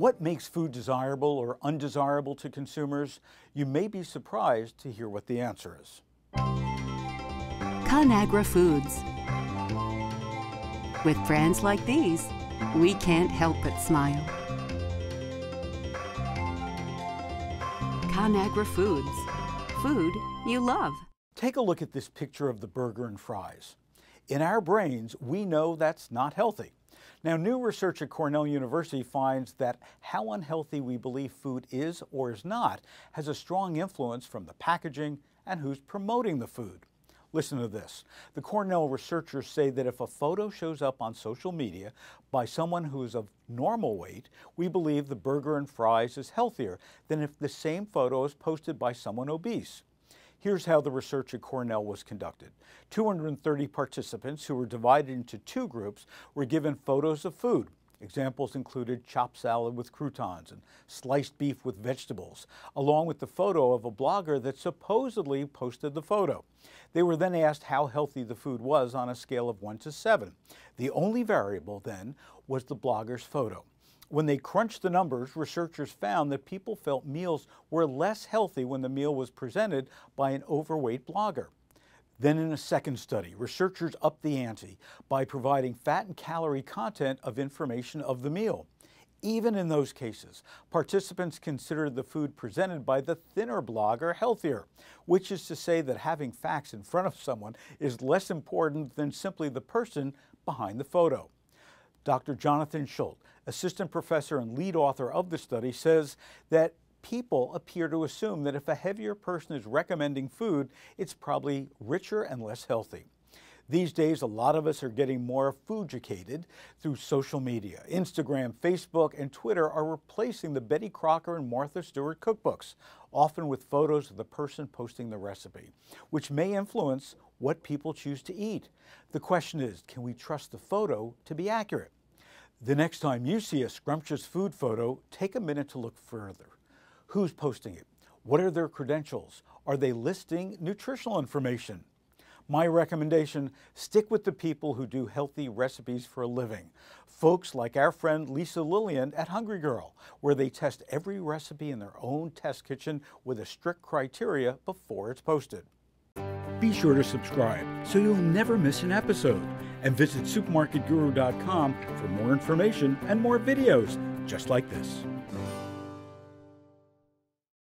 What makes food desirable or undesirable to consumers? You may be surprised to hear what the answer is. Conagra Foods. With brands like these, we can't help but smile. Conagra Foods. Food you love. Take a look at this picture of the burger and fries. In our brains, we know that's not healthy. Now, new research at Cornell University finds that how unhealthy we believe food is or is not has a strong influence from the packaging and who's promoting the food. Listen to this. The Cornell researchers say that if a photo shows up on social media by someone who is of normal weight, we believe the burger and fries is healthier than if the same photo is posted by someone obese. Here's how the research at Cornell was conducted. 230 participants who were divided into two groups were given photos of food. Examples included chopped salad with croutons and sliced beef with vegetables, along with the photo of a blogger that supposedly posted the photo. They were then asked how healthy the food was on a scale of 1 to 7. The only variable then was the blogger's photo. When they crunched the numbers, researchers found that people felt meals were less healthy when the meal was presented by an overweight blogger. Then in a second study, researchers upped the ante by providing fat and calorie content of information of the meal. Even in those cases, participants considered the food presented by the thinner blogger healthier, which is to say that having facts in front of someone is less important than simply the person behind the photo. Dr. Jonathan Schuldt, assistant professor and lead author of the study, says that people appear to assume that if a heavier person is recommending food, it's probably richer and less healthy. These days, a lot of us are getting more food-educated through social media. Instagram, Facebook, and Twitter are replacing the Betty Crocker and Martha Stewart cookbooks, often with photos of the person posting the recipe, which may influence what people choose to eat. The question is, can we trust the photo to be accurate? The next time you see a scrumptious food photo, take a minute to look further. Who's posting it? What are their credentials? Are they listing nutritional information? My recommendation, stick with the people who do healthy recipes for a living. Folks like our friend Lisa Lillian at Hungry Girl, where they test every recipe in their own test kitchen with a strict criteria before it's posted. Be sure to subscribe so you'll never miss an episode, and visit supermarketguru.com for more information and more videos just like this.